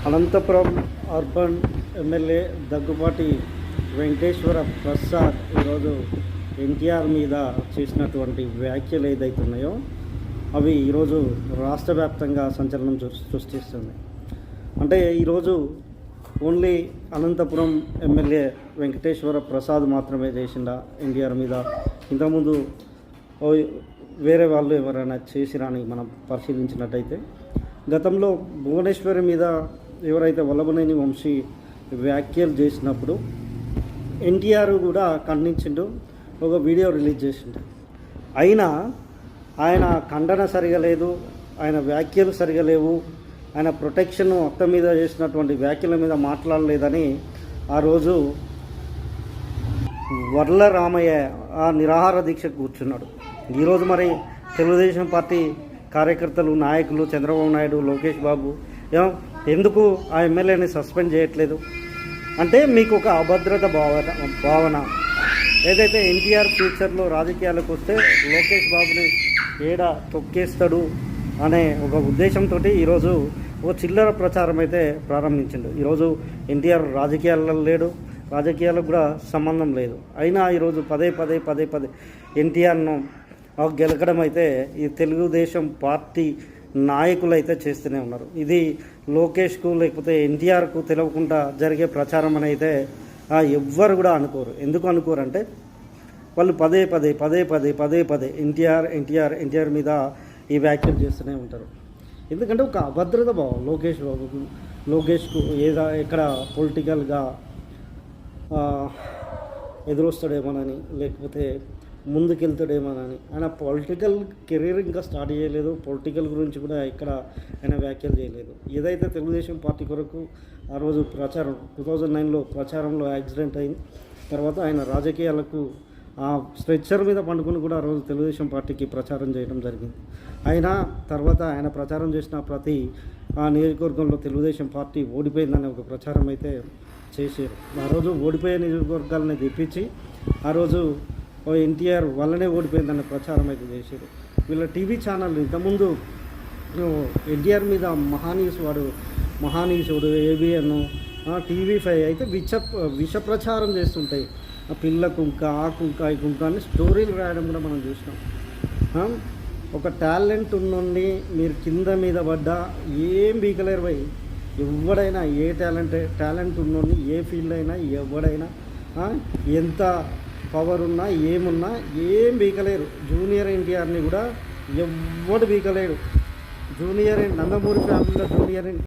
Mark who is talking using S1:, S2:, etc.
S1: Anantapuram urban MLA Daggubati Venkateswara Prasad ఈరోజు ఎన్టీఆర్ మీద చేసినటువంటి వ్యాఖ్యలు ఏదైతే ఉన్నాయో అవి ఈరోజు రాష్ట్ర వ్యాప్తంగా సంచలనం సృష్టిస్తుంది. అంటే ఈరోజు ఓన్లీ అనంతపురం ఎమ్మెల్యే వెంకటేశ్వర ప్రసాద్ మాత్రమే చేసిండా ఎన్టీఆర్ మీద? ఇంతకుముందు వేరే వాళ్ళు ఎవరైనా చేసిరాని మనం పరిశీలించినట్టయితే గతంలో భువనేశ్వరి మీద ఎవరైతే వల్లభనేని వంశీ వ్యాఖ్యలు చేసినప్పుడు ఎన్టీఆర్ కూడా ఖండించిండు, ఒక వీడియో రిలీజ్ చేసిండు. అయినా ఆయన ఖండన సరిగా లేదు, ఆయన వ్యాఖ్యలు సరిగా లేవు, ఆయన ప్రొటెక్షన్ అక్క మీద చేసినటువంటి వ్యాఖ్యల మీద మాట్లాడలేదని ఆ రోజు వర్ల రామయ్య ఆ నిరాహార దీక్షకు కూర్చున్నాడు. ఈరోజు మరి తెలుగుదేశం పార్టీ కార్యకర్తలు, నాయకులు, చంద్రబాబు నాయుడు, లోకేష్ బాబు ఎందుకు ఆ ఎమ్మెల్యేని సస్పెండ్ చేయట్లేదు? అంటే మీకు ఒక అభద్రత భావన ఏదైతే ఎన్టీఆర్ ఫ్యూచర్లో రాజకీయాలకు వస్తే లోకేష్ బాబుని ఏడ తొక్కేస్తాడు అనే ఒక ఉద్దేశంతో ఈరోజు ఒక చిల్లర ప్రచారం అయితే ప్రారంభించిండు. ఈరోజు ఎన్టీఆర్ రాజకీయాలలో లేడు, రాజకీయాలకు కూడా సంబంధం లేదు. అయినా ఈరోజు పదే ఎన్టీఆర్ను గెలకడం అయితే ఈ తెలుగుదేశం పార్టీ నాయకులు అయితే చేస్తూనే ఉన్నారు. ఇది లోకేష్కు లేకపోతే ఎన్టీఆర్కు తెలియకుండా జరిగే ప్రచారం అని అయితే ఎవ్వరు కూడా అనుకోరు. ఎందుకు అనుకోరు అంటే వాళ్ళు పదే ఎన్టీఆర్ మీద ఈ వ్యాఖ్యలు చేస్తూనే ఉంటారు. ఎందుకంటే ఒక అభద్రత భావం లోకేష్కు ఎక్కడ పొలిటికల్గా ఎదురొస్తాడేమోనని, లేకపోతే ముందుకెళ్తాడేమోనని. ఆయన పొలిటికల్ కెరీర్ ఇంకా స్టార్ట్ చేయలేదు, పొలిటికల్ గురించి కూడా ఇక్కడ ఆయన వ్యాఖ్యలు చేయలేదు. ఏదైతే తెలుగుదేశం పార్టీ కొరకు ఆ రోజు ప్రచారం 2009లో ప్రచారంలో యాక్సిడెంట్ అయింది, తర్వాత ఆయన రాజకీయాలకు ఆ స్ట్రెచ్చర్ మీద పండుకుని కూడా ఆ రోజు తెలుగుదేశం పార్టీకి ప్రచారం చేయడం జరిగింది. అయినా తర్వాత ఆయన ప్రచారం చేసిన ప్రతి ఆ నియోజకవర్గంలో తెలుగుదేశం పార్టీ ఓడిపోయిందనే ఒక ప్రచారం అయితే చేశారు. ఆ రోజు ఓడిపోయే నియోజకవర్గాలని తెప్పించి ఆ రోజు ఎన్టీఆర్ వల్లనే ఓడిపోయిందన్న ప్రచారం అయితే చేశారు. వీళ్ళ టీవీ ఛానల్ ఇంతకుముందు ఎన్టీఆర్ మీద మహానీయుడు ఏబిఎన్, TV5 అయితే విష ప్రచారం చేస్తుంటాయి. ఆ పిల్ల కుంక, ఆ కుంక, ఈ కుంక అని స్టోరీలు రాయడం కూడా మనం చూసినాం. ఒక టాలెంట్ ఉన్నోడిని మీరు కింద మీద పడ్డా ఏం బీకలేరు పోయి. ఎవడైనా ఏ టాలెంట్ ఉన్నోడిని ఏ ఫీల్డ్ అయినా ఎవడైనా ఎంత పవర్ ఉన్నా ఏమున్నా ఏం బీకలేరు. జూనియర్ ఎన్టీఆర్ని కూడా ఎవ్వడు బీకలేడు. నందమూరి ఫ్యామిలీలో జూనియర్